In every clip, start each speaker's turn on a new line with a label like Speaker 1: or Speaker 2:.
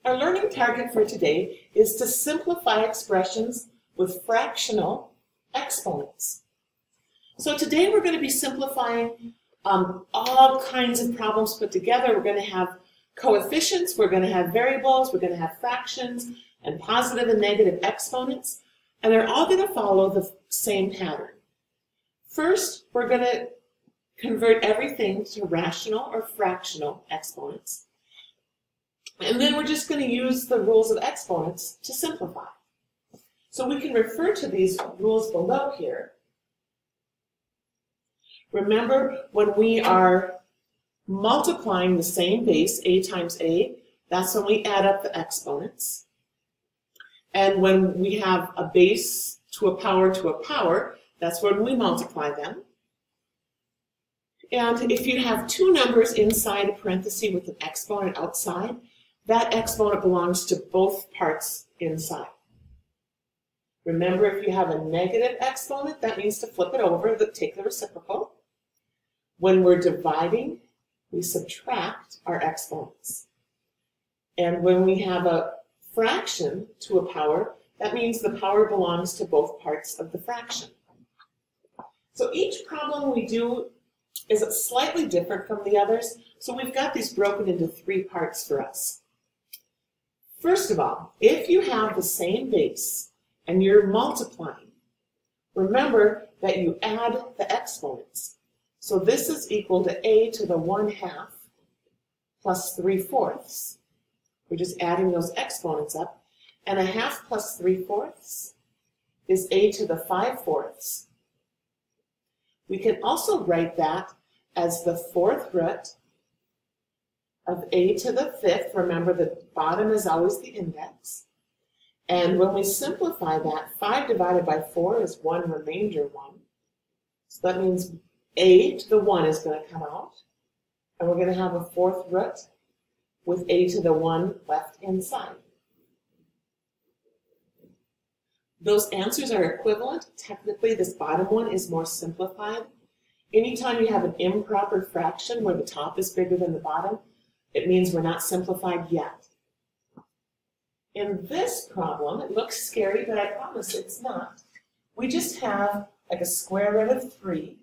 Speaker 1: Our learning target for today is to simplify expressions with fractional exponents. So today we're going to be simplifying all kinds of problems put together. We're going to have coefficients, we're going to have variables, we're going to have fractions, and positive and negative exponents, and they're all going to follow the same pattern. First, we're going to convert everything to rational or fractional exponents. And then we're just going to use the rules of exponents to simplify. So we can refer to these rules below here. Remember, when we are multiplying the same base, a times a, that's when we add up the exponents. And when we have a base to a power, that's when we multiply them. And if you have two numbers inside a parenthesis with an exponent outside, that exponent belongs to both parts inside. Remember, if you have a negative exponent, that means to flip it over, take the reciprocal. When we're dividing, we subtract our exponents. And when we have a fraction to a power, that means the power belongs to both parts of the fraction. So each problem we do is slightly different from the others, so we've got these broken into three parts for us. First of all, if you have the same base and you're multiplying, remember that you add the exponents. So this is equal to a to the 1/2 plus 3/4. We're just adding those exponents up. And 1/2 plus 3/4 is a to the 5/4. We can also write that as the 4th root of a to the 5th. Remember, the bottom is always the index. And when we simplify that, 5 divided by 4 is 1 remainder 1. So that means a to the 1 is going to come out. And we're going to have a 4th root with a to the 1 left inside. Those answers are equivalent. Technically, this bottom one is more simplified. Anytime you have an improper fraction where the top is bigger than the bottom, it means we're not simplified yet. In this problem, it looks scary, but I promise it's not. We just have like a square root of 3.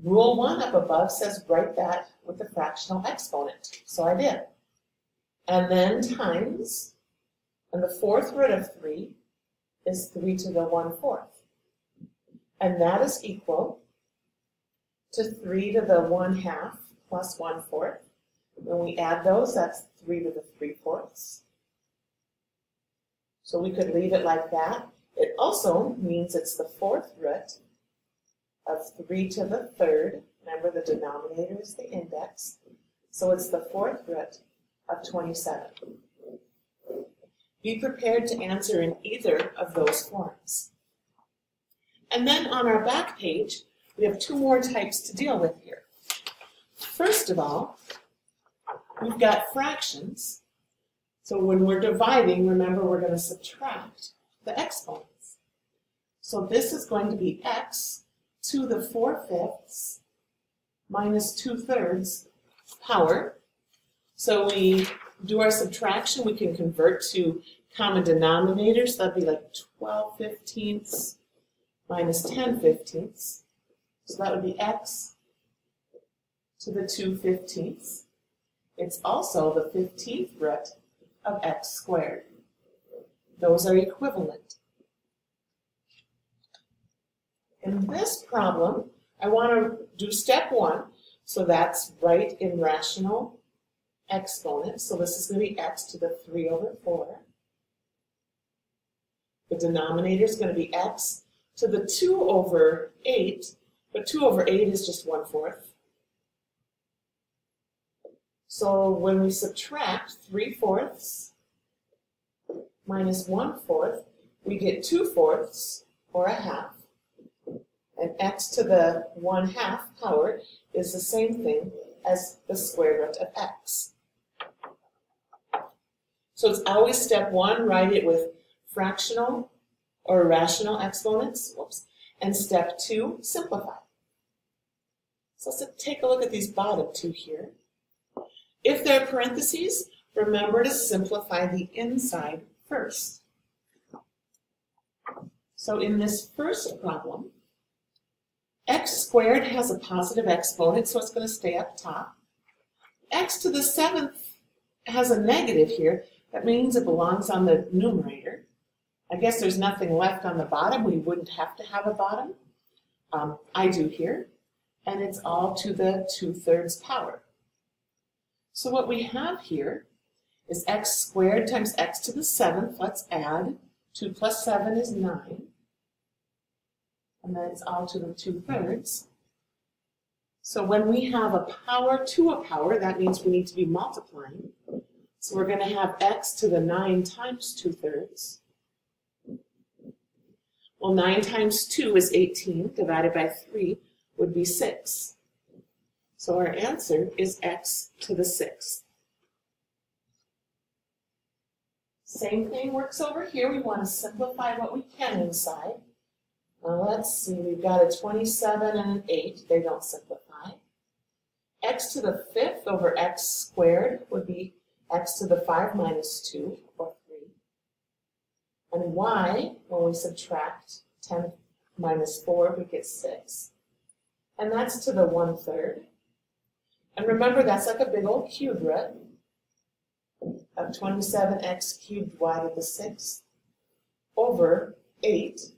Speaker 1: Rule 1 up above says write that with the fractional exponent. So I did. And then times, and the 4th root of 3 is 3 to the 1/4. And that is equal to 3 to the 1/2 plus 1/4. When we add those, that's 3 to the 3/4. So we could leave it like that. It also means it's the 4th root of 3 to the 3rd. Remember, the denominator is the index. So it's the 4th root of 27. Be prepared to answer in either of those forms. And then on our back page, we have two more types to deal with here. First of all, we've got fractions. So when we're dividing, remember, we're going to subtract the exponents. So this is going to be x to the 4/5 minus 2/3 power. So we do our subtraction, we can convert to common denominators. That'd be like 12/15 minus 10/15. So that would be x to the 2/15. It's also the 15th root of x squared. Those are equivalent. In this problem, I want to do step 1. So that's write in rational exponents. So this is going to be x to the 3/4. The denominator is going to be x to the 2/8, but 2/8 is just 1/4. So when we subtract 3/4 minus 1/4, we get 2/4 or 1/2. And x to the 1/2 power is the same thing as the square root of x. So it's always step 1, write it with fractional or rational exponents. Whoops. And step 2, simplify. So let's take a look at these bottom two here. If they're parentheses, remember to simplify the inside first. So in this first problem, x squared has a positive exponent, so it's going to stay up top. X to the 7th has a negative here. That means it belongs on the numerator. I guess there's nothing left on the bottom. We wouldn't have to have a bottom. I do here. And it's all to the 2/3 power. So what we have here is x squared times x to the 7th. Let's add. 2 plus 7 is 9. And then it's all to the 2/3. So when we have a power to a power, that means we need to be multiplying. So we're going to have x to the 9 times 2/3. Well, 9 times 2 is 18, divided by 3 would be 6. So our answer is x to the 6th. Same thing works over here. We want to simplify what we can inside. Well, let's see, we've got a 27 and an 8. They don't simplify. X to the 5th over x squared would be x to the 5 minus 2, or 3. And y, when we subtract 10 minus 4, we get 6. And that's to the 1/3. And remember, that's like a big old cube root of 27x cubed y to the 6th over 8.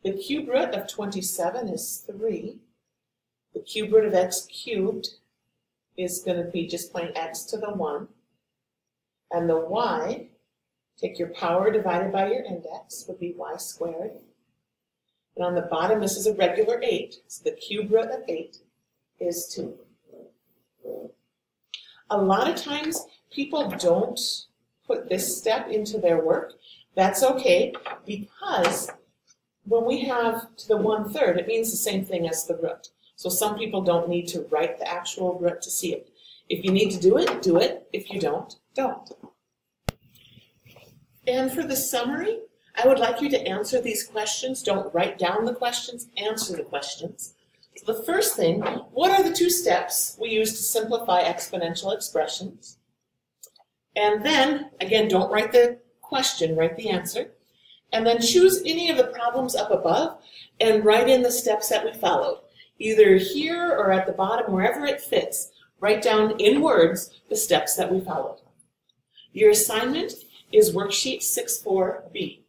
Speaker 1: The cube root of 27 is 3. The cube root of x cubed is going to be just plain x to the 1. And the y, take your power divided by your index, would be y squared. And on the bottom, this is a regular 8. So the cube root of 8 is 2. A lot of times, people don't put this step into their work. That's okay, because when we have to the 1/3, it means the same thing as the root. So some people don't need to write the actual root to see it. If you need to do it, do it. If you don't, don't. And for the summary, I would like you to answer these questions. Don't write down the questions, answer the questions. So the first thing, what are the 2 steps we use to simplify exponential expressions? And then, again, don't write the question, write the answer. And then choose any of the problems up above and write in the steps that we followed. Either here or at the bottom, wherever it fits, write down in words the steps that we followed. Your assignment is worksheet 6-4B.